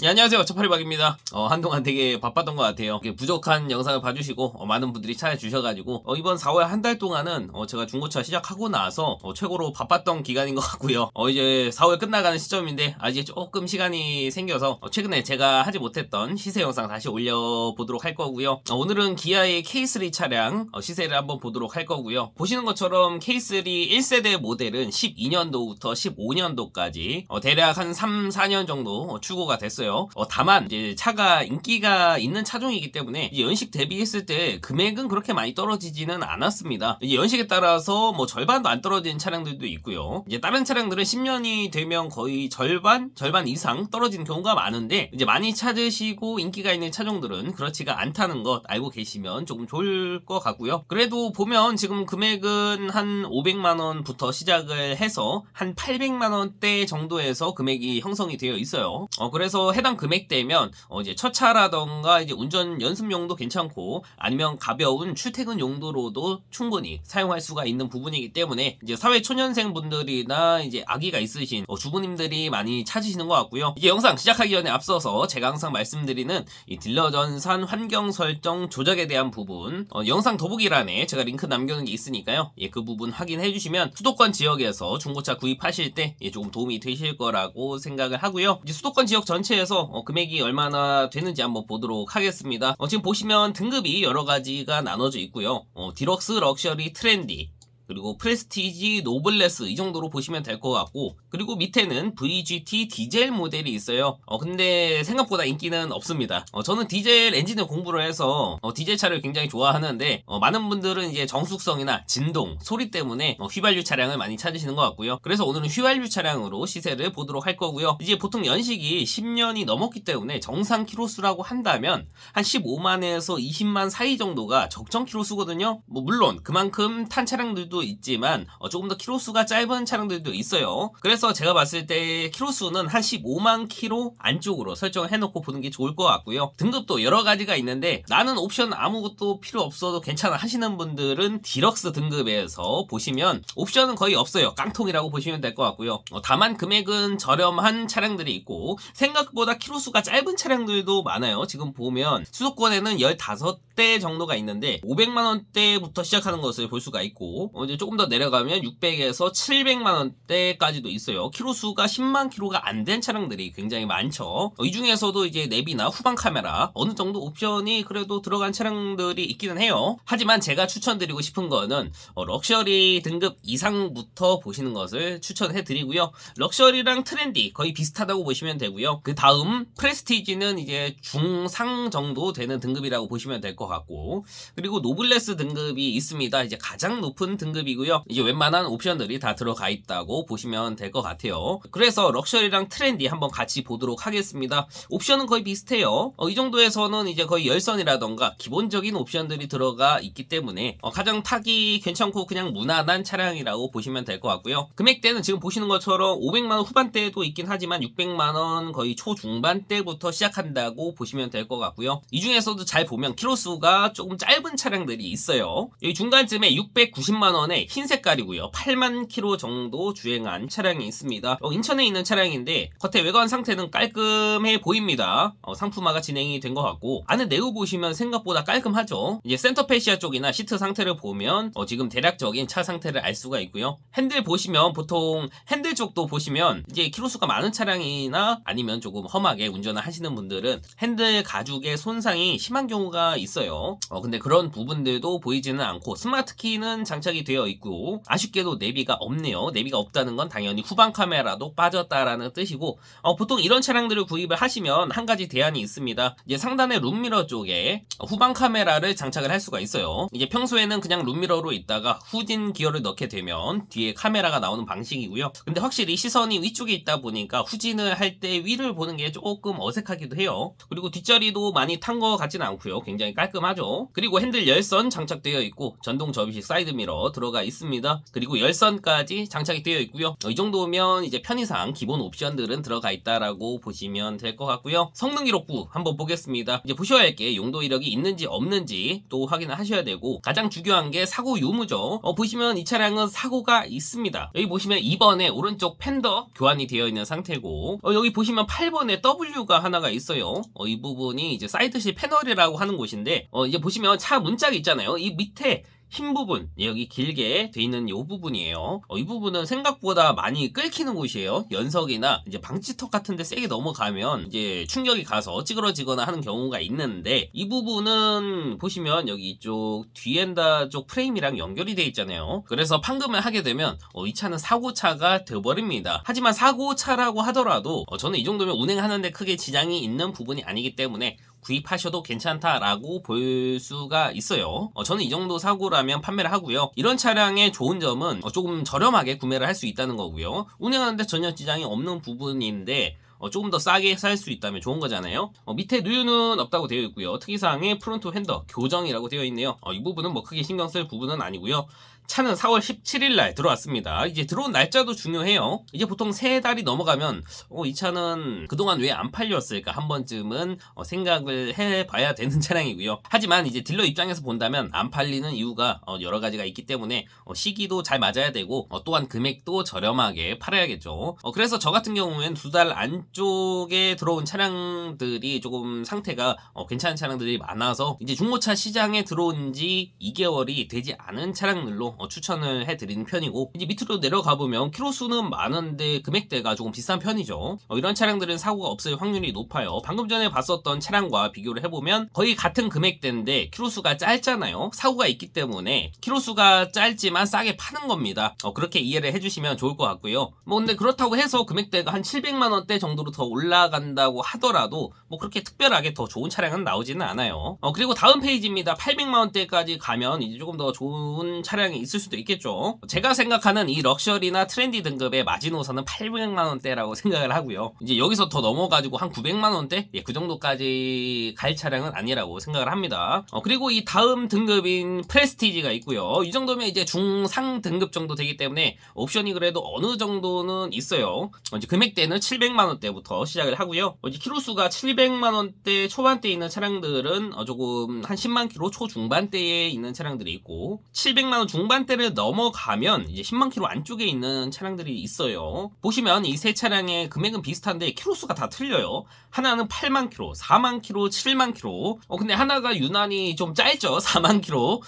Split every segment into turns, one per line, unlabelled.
네, 안녕하세요. 처파리박입니다. 한동안 되게 바빴던 것 같아요. 부족한 영상을 봐주시고 많은 분들이 찾아주셔가지고 이번 4월 한 달 동안은 제가 중고차 시작하고 나서 최고로 바빴던 기간인 것 같고요. 이제 4월 끝나가는 시점인데 아직 조금 시간이 생겨서 최근에 제가 하지 못했던 시세 영상 다시 올려보도록 할 거고요. 오늘은 기아의 K3 차량 시세를 한번 보도록 할 거고요. 보시는 것처럼 K3 1세대 모델은 12년도부터 15년도까지 대략 한 3, 4년 정도 출고가 됐어요. 다만 이제 차가 인기가 있는 차종이기 때문에 이제 연식 대비했을 때 금액은 그렇게 많이 떨어지지는 않았습니다. 이제 연식에 따라서 뭐 절반도 안 떨어지는 차량들도 있고요. 이제 다른 차량들은 10년이 되면 거의 절반 이상 떨어지는 경우가 많은데 이제 많이 찾으시고 인기가 있는 차종들은 그렇지가 않다는 것 알고 계시면 조금 좋을 것 같고요. 그래도 보면 지금 금액은 한 500만 원부터 시작을 해서 한 800만 원대 정도에서 금액이 형성이 되어 있어요. 그래서 해당 금액대면 이제 첫 차라던가 이제 운전 연습용도 괜찮고 아니면 가벼운 출퇴근 용도로도 충분히 사용할 수가 있는 부분이기 때문에 이제 사회 초년생 분들이나 이제 아기가 있으신 주부님들이 많이 찾으시는 것 같고요. 이게 영상 시작하기 전에 앞서서 제가 항상 말씀드리는 이 딜러 전산 환경 설정 조작에 대한 부분 영상 더보기란에 제가 링크 남겨놓은 게 있으니까요. 그 부분 확인해 주시면 수도권 지역에서 중고차 구입하실 때 조금 도움이 되실 거라고 생각을 하고요. 이제 수도권 지역 전체에서 금액이 얼마나 되는지 한번 보도록 하겠습니다. 지금 보시면 등급이 여러 가지가 나눠져 있고요. 디럭스, 럭셔리, 트렌디, 그리고 프레스티지, 노블레스 이 정도로 보시면 될 것 같고, 그리고 밑에는 VGT 디젤 모델이 있어요. 근데 생각보다 인기는 없습니다. 저는 디젤 엔진을 공부를 해서 디젤 차를 굉장히 좋아하는데 많은 분들은 이제 정숙성이나 진동, 소리 때문에 휘발유 차량을 많이 찾으시는 것 같고요. 그래서 오늘은 휘발유 차량으로 시세를 보도록 할 거고요. 이제 보통 연식이 10년이 넘었기 때문에 정상 키로수라고 한다면 한 15만에서 20만 사이 정도가 적정 키로수거든요. 물론 그만큼 탄 차량들도 있지만 조금 더 키로수가 짧은 차량들도 있어요. 그래서 제가 봤을 때 키로수는 한 15만 키로 안쪽으로 설정을 해놓고 보는 게 좋을 것 같고요. 등급도 여러 가지가 있는데 나는 옵션 아무것도 필요 없어도 괜찮아 하시는 분들은 디럭스 등급에서 보시면 옵션은 거의 없어요. 깡통이라고 보시면 될 것 같고요. 다만 금액은 저렴한 차량들이 있고 생각보다 키로수가 짧은 차량들도 많아요. 지금 보면 수도권에는 15대 정도가 있는데 500만 원대부터 시작하는 것을 볼 수가 있고 이제 조금 더 내려가면 600에서 700만 원대까지도 있어요. 키로수가 10만 키로가 안 된 차량들이 굉장히 많죠. 이 중에서도 이제 내비나 후방 카메라 어느 정도 옵션이 그래도 들어간 차량들이 있기는 해요. 하지만 제가 추천드리고 싶은 거는 럭셔리 등급 이상부터 보시는 것을 추천해 드리고요. 럭셔리랑 트렌디 거의 비슷하다고 보시면 되고요. 그 다음 프레스티지는 이제 중상 정도 되는 등급이라고 보시면 될 것 같고, 그리고 노블레스 등급이 있습니다. 이제 가장 높은 등급이고요. 이제 웬만한 옵션들이 다 들어가 있다고 보시면 될 것 같아요. 그래서 럭셔리랑 트렌디 한번 같이 보도록 하겠습니다. 옵션은 거의 비슷해요. 이 정도에서는 이제 거의 열선이라던가 기본적인 옵션들이 들어가 있기 때문에 가장 타기 괜찮고 그냥 무난한 차량이라고 보시면 될 것 같고요. 금액대는 지금 보시는 것처럼 500만원 후반대도 있긴 하지만 600만원 거의 초중반대부터 시작한다고 보시면 될 것 같고요. 이 중에서도 잘 보면 키로수가 조금 짧은 차량들이 있어요. 여기 중간쯤에 690만원에 흰 색깔이고요. 8만 키로 정도 주행한 차량이 있습니다. 인천에 있는 차량인데 겉에 외관 상태는 깔끔해 보입니다. 상품화가 진행이 된 것 같고 안에 내부 보시면 생각보다 깔끔하죠. 이제 센터 패시아 쪽이나 시트 상태를 보면 지금 대략적인 차 상태를 알 수가 있고요. 핸들 보시면 보통 핸들 쪽도 보시면 이제 키로수가 많은 차량이나 아니면 조금 험하게 운전을 하시는 분들은 핸들 가죽의 손상이 심한 경우가 있어요. 근데 그런 부분들도 보이지는 않고 스마트 키는 장착이 되어 있고 아쉽게도 내비가 없네요. 내비가 없다는 건 당연히 후방 카메라도 빠졌다라는 뜻이고 보통 이런 차량들을 구입을 하시면 한 가지 대안이 있습니다. 이제 상단의 룸미러 쪽에 후방 카메라를 장착을 할 수가 있어요. 이제 평소에는 그냥 룸미러로 있다가 후진 기어를 넣게 되면 뒤에 카메라가 나오는 방식이고요. 근데 확실히 시선이 위쪽에 있다 보니까 후진을 할 때 위를 보는 게 조금 어색하기도 해요. 그리고 뒷자리도 많이 탄 것 같지는 않고요. 굉장히 깔끔하죠. 그리고 핸들 열선 장착되어 있고 전동 접이식 사이드미러 들어가 있습니다. 그리고 열선까지 장착이 되어 있고요. 이 정도면 이제 편의상 기본 옵션들은 들어가 있다라고 보시면 될 것 같고요. 성능 기록부 한번 보겠습니다. 이제 보셔야 할 게 용도 이력이 있는지 없는지 또 확인을 하셔야 되고, 가장 중요한 게 사고 유무죠. 보시면 이 차량은 사고가 있습니다. 여기 보시면 2번에 오른쪽 팬더 교환이 되어 있는 상태고, 여기 보시면 8번에 W가 하나가 있어요. 이 부분이 이제 사이드실 패널이라고 하는 곳인데, 이제 보시면 차 문짝이 있잖아요. 이 밑에 흰 부분, 여기 길게 돼 있는 이 부분이에요. 이 부분은 생각보다 많이 끓기는 곳이에요. 연석이나 이제 방지턱 같은 데 세게 넘어가면 이제 충격이 가서 찌그러지거나 하는 경우가 있는데, 이 부분은 보시면 여기 이쪽 뒤엔다 쪽 프레임이랑 연결이 돼 있잖아요. 그래서 판금을 하게 되면 이 차는 사고차가 되어버립니다. 하지만 사고차라고 하더라도 저는 이 정도면 운행하는데 크게 지장이 있는 부분이 아니기 때문에 구입하셔도 괜찮다라고 볼 수가 있어요. 저는 이 정도 사고라면 판매를 하고요. 이런 차량의 좋은 점은 조금 저렴하게 구매를 할 수 있다는 거고요. 운행하는데 전혀 지장이 없는 부분인데 조금 더 싸게 살 수 있다면 좋은 거잖아요. 밑에 누유는 없다고 되어 있고요. 특이사항에 프론트 핸더 교정이라고 되어 있네요. 이 부분은 뭐 크게 신경 쓸 부분은 아니고요. 차는 4월 17일 날 들어왔습니다. 이제 들어온 날짜도 중요해요. 이제 보통 3달이 넘어가면 이 차는 그동안 왜 안 팔렸을까 한 번쯤은 생각을 해봐야 되는 차량이고요. 하지만 이제 딜러 입장에서 본다면 안 팔리는 이유가 여러 가지가 있기 때문에 시기도 잘 맞아야 되고, 또한 금액도 저렴하게 팔아야겠죠. 그래서 저 같은 경우에는 2달 안쪽에 들어온 차량들이 조금 상태가 괜찮은 차량들이 많아서 이제 중고차 시장에 들어온 지 2개월이 되지 않은 차량들로 추천을 해드리는 편이고, 이제 밑으로 내려가 보면 키로수는 많은데 금액대가 조금 비싼 편이죠. 이런 차량들은 사고가 없을 확률이 높아요. 방금 전에 봤었던 차량과 비교를 해보면 거의 같은 금액대인데 키로수가 짧잖아요. 사고가 있기 때문에 키로수가 짧지만 싸게 파는 겁니다. 그렇게 이해를 해주시면 좋을 것 같고요. 근데 그렇다고 해서 금액대가 한 700만원대 정도로 더 올라간다고 하더라도 그렇게 특별하게 더 좋은 차량은 나오지는 않아요. 그리고 다음 페이지입니다. 800만원대까지 가면 이제 조금 더 좋은 차량이 있을 수도 있겠죠. 제가 생각하는 이 럭셔리나 트렌디 등급의 마지노선은 800만원대라고 생각을 하고요. 이제 여기서 더 넘어가지고 한 900만원대? 그 정도까지 갈 차량은 아니라고 생각을 합니다. 그리고 이 다음 등급인 프레스티지가 있고요. 이 정도면 이제 중상 등급 정도 되기 때문에 옵션이 그래도 어느 정도는 있어요. 이제 금액대는 700만원대부터 시작을 하고요. 이제 키로수가 700만원대 초반대에 있는 차량들은 조금 한 10만 킬로 초중반대에 있는 차량들이 있고, 700만원 중반대를 넘어가면 이제 10만 킬로 안쪽에 있는 차량들이 있어요. 보시면 이 세 차량의 금액은 비슷한데 키로수가 다 틀려요. 하나는 8만 킬로, 4만 킬로, 7만 킬로. 근데 하나가 유난히 좀 짧죠. 4만 킬로.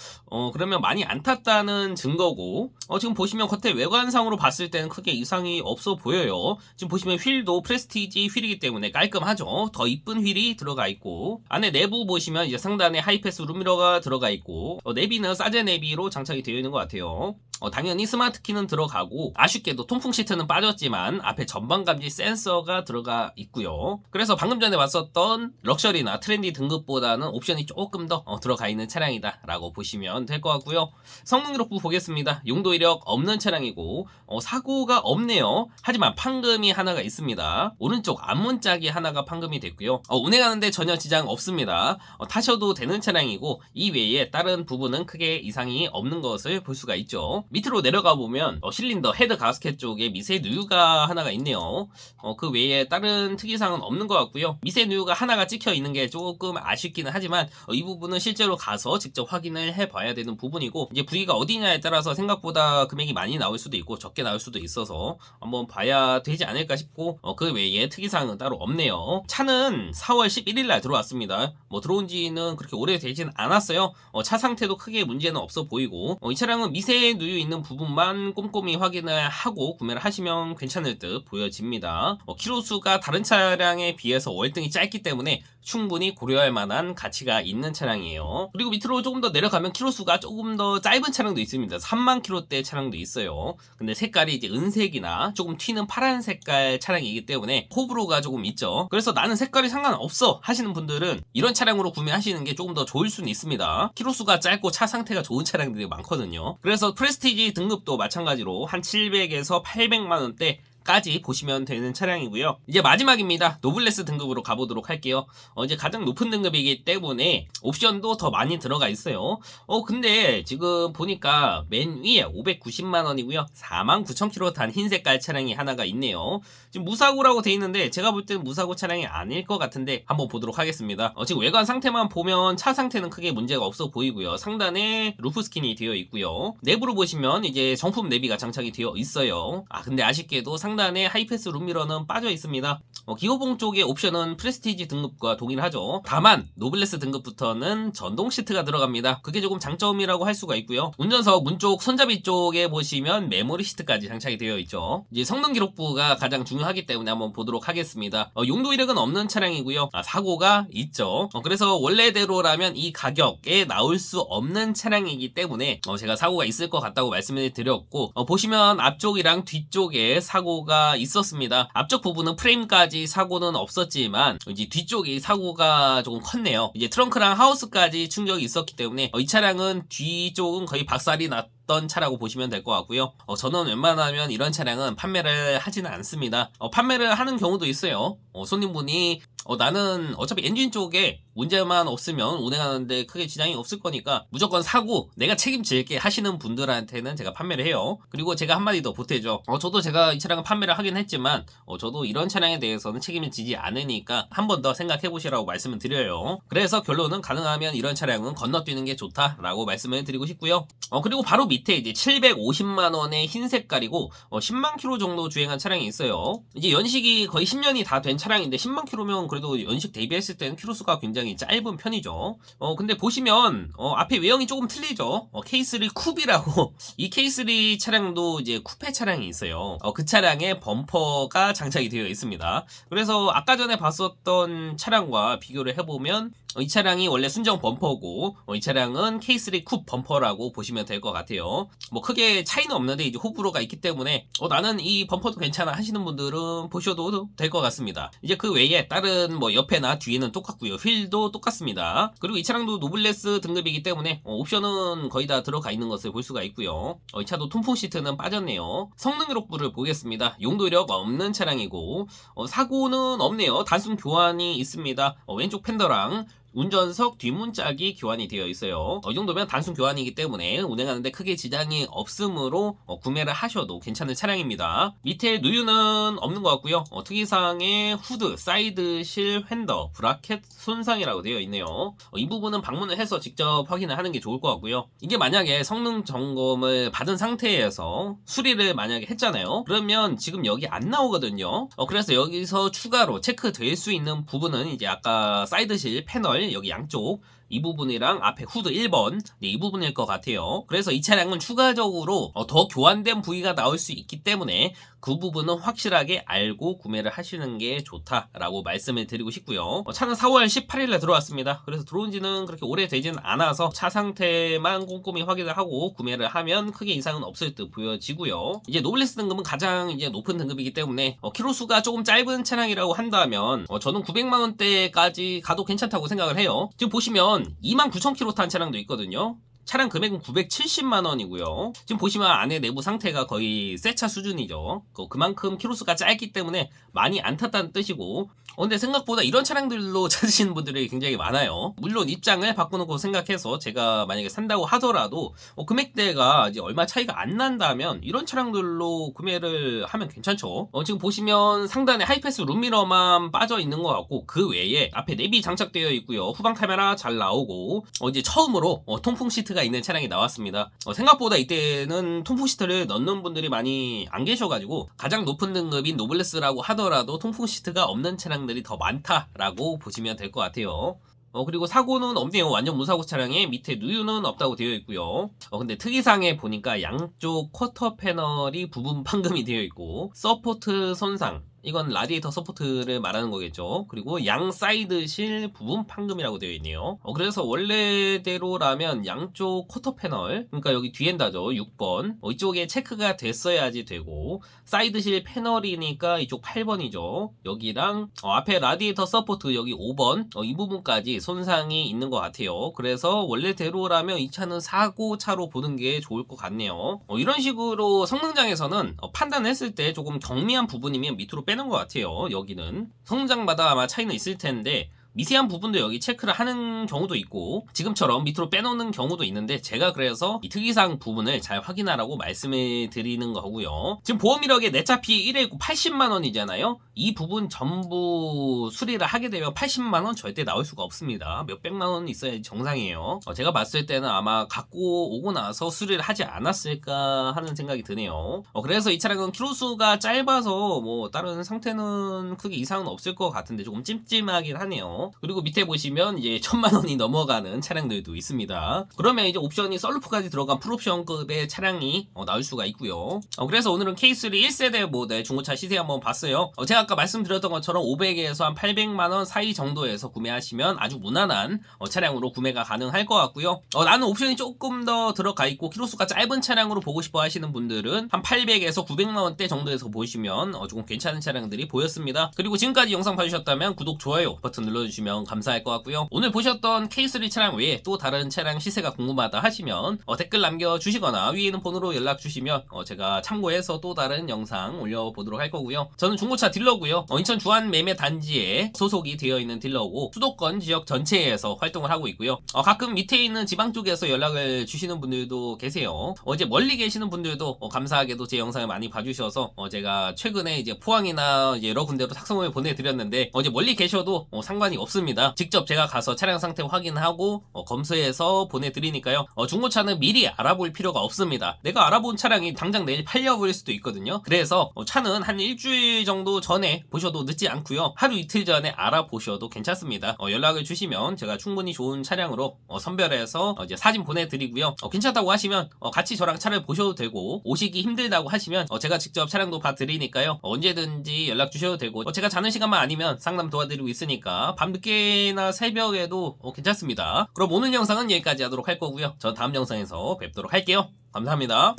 그러면 많이 안 탔다는 증거고, 지금 보시면 겉에 외관상으로 봤을 때는 크게 이상이 없어 보여요. 지금 보시면 휠도 프레스티지 휠이기 때문에 깔끔하죠. 더 이쁜 휠이 들어가 있고, 안에 내부 보시면 이제 상단에 하이패스 룸미러가 들어가 있고, 내비는 사제 내비로 장착이 되어 있는 것 같아요. 당연히 스마트 키는 들어가고, 아쉽게도 통풍 시트는 빠졌지만 앞에 전방 감지 센서가 들어가 있고요. 그래서 방금 전에 봤었던 럭셔리나 트렌디 등급보다는 옵션이 조금 더 들어가 있는 차량이다 라고 보시면 될 것 같고요. 성능 기록부 보겠습니다. 용도 이력 없는 차량이고, 사고가 없네요. 하지만 판금이 하나가 있습니다. 오른쪽 앞문짝이 하나가 판금이 됐고요. 운행하는데 전혀 지장 없습니다. 타셔도 되는 차량이고, 이 외에 다른 부분은 크게 이상이 없는 것을 볼 수가 있죠. 밑으로 내려가 보면 실린더 헤드 가스켓 쪽에 미세 누유가 하나가 있네요. 그 외에 다른 특이사항은 없는 것 같고요. 미세 누유가 하나가 찍혀 있는 게 조금 아쉽기는 하지만 이 부분은 실제로 가서 직접 확인을 해봐야 되는 부분이고, 이제 부위가 어디냐에 따라서 생각보다 금액이 많이 나올 수도 있고 적게 나올 수도 있어서 한번 봐야 되지 않을까 싶고, 그 외에 특이사항은 따로 없네요. 차는 4월 11일 날 들어왔습니다. 들어온 지는 그렇게 오래되진 않았어요. 차 상태도 크게 문제는 없어 보이고, 이 차량은 미세 누유 있는 부분만 꼼꼼히 확인을 하고 구매를 하시면 괜찮을 듯 보여집니다. 키로수가 다른 차량에 비해서 월등히 짧기 때문에 충분히 고려할 만한 가치가 있는 차량이에요. 그리고 밑으로 조금 더 내려가면 키로수가 조금 더 짧은 차량도 있습니다. 3만 킬로대 차량도 있어요. 근데 색깔이 이제 은색이나 조금 튀는 파란 색깔 차량이기 때문에 호불호가 조금 있죠. 그래서 나는 색깔이 상관없어 하시는 분들은 이런 차량으로 구매하시는 게 조금 더 좋을 수는 있습니다. 키로수가 짧고 차 상태가 좋은 차량들이 많거든요. 그래서 프레스티지 등급도 마찬가지로 한 700에서 800만원대 까지 보시면 되는 차량이고요. 이제 마지막입니다. 노블레스 등급으로 가보도록 할게요. 이제 가장 높은 등급이기 때문에 옵션도 더 많이 들어가 있어요. 근데 지금 보니까 맨 위에 590만원이고요 49,000km 단 흰 색깔 차량이 하나가 있네요. 지금 무사고라고 돼 있는데 제가 볼 때는 무사고 차량이 아닐 것 같은데 한번 보도록 하겠습니다. 지금 외관 상태만 보면 차 상태는 크게 문제가 없어 보이고요. 상단에 루프 스킨이 되어 있고요. 내부로 보시면 이제 정품 내비가 장착이 되어 있어요. 근데 아쉽게도 상단에 하이패스 룸미러는 빠져 있습니다. 기어봉 쪽의 옵션은 프레스티지 등급과 동일하죠. 다만 노블레스 등급부터는 전동 시트가 들어갑니다. 그게 조금 장점이라고 할 수가 있고요. 운전석 문 쪽 손잡이 쪽에 보시면 메모리 시트까지 장착이 되어 있죠. 이제 성능 기록부가 가장 중요하기 때문에 한번 보도록 하겠습니다. 용도 이력은 없는 차량이고요. 사고가 있죠. 그래서 원래대로라면 이 가격에 나올 수 없는 차량이기 때문에 제가 사고가 있을 것 같다고 말씀을 드렸고, 보시면 앞쪽이랑 뒤쪽에 사고가 있었습니다. 앞쪽 부분은 프레임까지 사고는 없었지만 이제 뒤쪽이 사고가 조금 컸네요. 이제 트렁크랑 하우스까지 충격이 있었기 때문에 이 차량은 뒤쪽은 거의 박살이 났던 차라고 보시면 될 것 같고요. 저는 웬만하면 이런 차량은 판매를 하지는 않습니다. 판매를 하는 경우도 있어요. 손님분이 나는 어차피 엔진 쪽에 문제만 없으면 운행하는데 크게 지장이 없을 거니까 무조건 사고 내가 책임질게 하시는 분들한테는 제가 판매를 해요. 그리고 제가 한마디 더 보태죠. 저도 제가 이 차량을 판매를 하긴 했지만 저도 이런 차량에 대해서는 책임을 지지 않으니까 한 번 더 생각해 보시라고 말씀을 드려요. 그래서 결론은 가능하면 이런 차량은 건너뛰는 게 좋다라고 말씀을 드리고 싶고요. 그리고 바로 밑에 이제 750만원의 흰 색깔이고 10만 킬로 정도 주행한 차량이 있어요. 이제 연식이 거의 10년이 다 된 차량인데 10만 킬로면 그래도 연식 대비했을 때는 킬로수가 굉장히 짧은 편이죠. 근데 보시면 앞에 외형이 조금 틀리죠. K3 쿱이라고 이 K3 차량도 이제 쿠페 차량이 있어요. 그 차량에 범퍼가 장착이 되어 있습니다. 그래서 아까 전에 봤었던 차량과 비교를 해보면 이 차량이 원래 순정 범퍼고 이 차량은 K3 쿱 범퍼라고 보시면 될 것 같아요. 뭐 크게 차이는 없는데 이제 호불호가 있기 때문에 나는 이 범퍼도 괜찮아 하시는 분들은 보셔도 될 것 같습니다. 이제 그 외에 다른 뭐 옆에나 뒤에는 똑같고요. 휠도 똑같습니다. 그리고 이 차량도 노블레스 등급이기 때문에 옵션은 거의 다 들어가 있는 것을 볼 수가 있고요. 이 차도 통풍 시트는 빠졌네요. 성능 기록부를 보겠습니다. 용도 이력 없는 차량이고 사고는 없네요. 단순 교환이 있습니다. 왼쪽 팬더랑 운전석 뒷문짝이 교환이 되어 있어요. 이 정도면 단순 교환이기 때문에 운행하는데 크게 지장이 없으므로 구매를 하셔도 괜찮은 차량입니다. 밑에 누유는 없는 것 같고요. 특이사항에 후드, 사이드실, 휀더, 브라켓 손상이라고 되어 있네요. 이 부분은 방문을 해서 직접 확인을 하는 게 좋을 것 같고요. 이게 만약에 성능 점검을 받은 상태에서 수리를 만약에 했잖아요. 그러면 지금 여기 안 나오거든요. 그래서 여기서 추가로 체크될 수 있는 부분은 이제 아까 사이드실 패널 여기 양쪽 이 부분이랑 앞에 후드 1번 이 부분일 것 같아요. 그래서 이 차량은 추가적으로 더 교환된 부위가 나올 수 있기 때문에 그 부분은 확실하게 알고 구매를 하시는 게 좋다라고 말씀을 드리고 싶고요. 차는 4월 18일에 들어왔습니다. 그래서 들어온 지는 그렇게 오래되지는 않아서 차 상태만 꼼꼼히 확인을 하고 구매를 하면 크게 이상은 없을 듯 보여지고요. 이제 노블레스 등급은 가장 이제 높은 등급이기 때문에 키로수가 조금 짧은 차량이라고 한다면 저는 900만원대까지 가도 괜찮다고 생각을 해요. 지금 보시면 29,000km 탄 차량도 있거든요. 차량 금액은 970만원이고요. 지금 보시면 안에 내부 상태가 거의 새 차 수준이죠. 그만큼 키로수가 짧기 때문에 많이 안 탔다는 뜻이고 근데 생각보다 이런 차량들로 찾으시는 분들이 굉장히 많아요. 물론 입장을 바꾸는 거 생각해서 제가 만약에 산다고 하더라도 금액대가 이제 얼마 차이가 안 난다면 이런 차량들로 구매를 하면 괜찮죠. 지금 보시면 상단에 하이패스 룸미러만 빠져 있는 것 같고 그 외에 앞에 내비 장착되어 있고요. 후방 카메라 잘 나오고 이제 처음으로 통풍 시트가 있는 차량이 나왔습니다. 생각보다 이때는 통풍 시트를 넣는 분들이 많이 안 계셔가지고 가장 높은 등급인 노블레스라고 하더라도 통풍 시트가 없는 차량들이 더 많다라고 보시면 될 것 같아요. 그리고 사고는 없네요. 완전 무사고 차량에 밑에 누유는 없다고 되어 있고요. 근데 특이사항에 보니까 양쪽 쿼터 패널이 부분 판금이 되어 있고 서포트 손상 이건 라디에이터 서포트를 말하는 거겠죠. 그리고 양 사이드실 부분 판금이라고 되어 있네요. 그래서 원래대로라면 양쪽 쿼터 패널, 그러니까 여기 뒤엔다죠. 6번. 이쪽에 체크가 됐어야지 되고, 사이드실 패널이니까 이쪽 8번이죠. 여기랑 앞에 라디에이터 서포트 여기 5번, 이 부분까지 손상이 있는 것 같아요. 그래서 원래대로라면 이 차는 사고차로 보는 게 좋을 것 같네요. 이런 식으로 성능장에서는 판단했을 때 조금 경미한 부분이면 밑으로 빼는 것 같아요. 여기는 성능장마다 아마 차이는 있을 텐데, 미세한 부분도 여기 체크를 하는 경우도 있고 지금처럼 밑으로 빼놓는 경우도 있는데, 제가 그래서 이 특이사항 부분을 잘 확인하라고 말씀을 드리는 거고요. 지금 보험 이력에 내 차 피 1회 80만원이잖아요. 이 부분 전부 수리를 하게 되면 80만원 절대 나올 수가 없습니다. 몇백만원 있어야지 정상이에요. 제가 봤을 때는 아마 갖고 오고 나서 수리를 하지 않았을까 하는 생각이 드네요. 그래서 이 차량은 키로수가 짧아서 뭐 다른 상태는 크게 이상은 없을 것 같은데 조금 찜찜하긴 하네요. 그리고 밑에 보시면 이제 1000만원이 넘어가는 차량들도 있습니다. 그러면 이제 옵션이 썬루프까지 들어간 풀옵션급의 차량이 나올 수가 있고요. 그래서 오늘은 K3 1세대 모델 중고차 시세 한번 봤어요. 제가 아까 말씀드렸던 것처럼 500에서 한 800만원 사이 정도에서 구매하시면 아주 무난한 차량으로 구매가 가능할 것 같고요. 나는 옵션이 조금 더 들어가 있고 키로수가 짧은 차량으로 보고 싶어 하시는 분들은 한 800에서 900만원대 정도에서 보시면 조금 괜찮은 차량들이 보였습니다. 그리고 지금까지 영상 봐주셨다면 구독, 좋아요 버튼 눌러주시면 감사할 것 같고요. 오늘 보셨던 K3 차량 외에 또 다른 차량 시세가 궁금하다 하시면 댓글 남겨주시거나 위에 있는 번호로 연락주시면 제가 참고해서 또 다른 영상 올려보도록 할 거고요. 저는 중고차 딜러고요. 인천 주한 매매 단지에 소속이 되어 있는 딜러고 수도권 지역 전체에서 활동을 하고 있고요. 가끔 밑에 있는 지방 쪽에서 연락을 주시는 분들도 계세요. 이제 멀리 계시는 분들도 감사하게도 제 영상을 많이 봐주셔서 제가 최근에 이제 포항이나 이제 여러 군데로 탁송을 보내드렸는데 이제 멀리 계셔도 상관이 없습니다. 직접 제가 가서 차량 상태 확인하고 검수해서 보내드리니까요. 중고차는 미리 알아볼 필요가 없습니다. 내가 알아본 차량이 당장 내일 팔려버릴 수도 있거든요. 그래서 차는 한 일주일 정도 전에 보셔도 늦지 않고요. 하루 이틀 전에 알아보셔도 괜찮습니다. 연락을 주시면 제가 충분히 좋은 차량으로 선별해서 이제 사진 보내드리고요. 괜찮다고 하시면 같이 저랑 차를 보셔도 되고, 오시기 힘들다고 하시면 제가 직접 차량도 봐드리니까요. 언제든지 연락 주셔도 되고, 제가 자는 시간만 아니면 상담 도와드리고 있으니까 밤늦게나 새벽에도 괜찮습니다. 그럼 오늘 영상은 여기까지 하도록 할 거고요. 전 다음 영상에서 뵙도록 할게요. 감사합니다.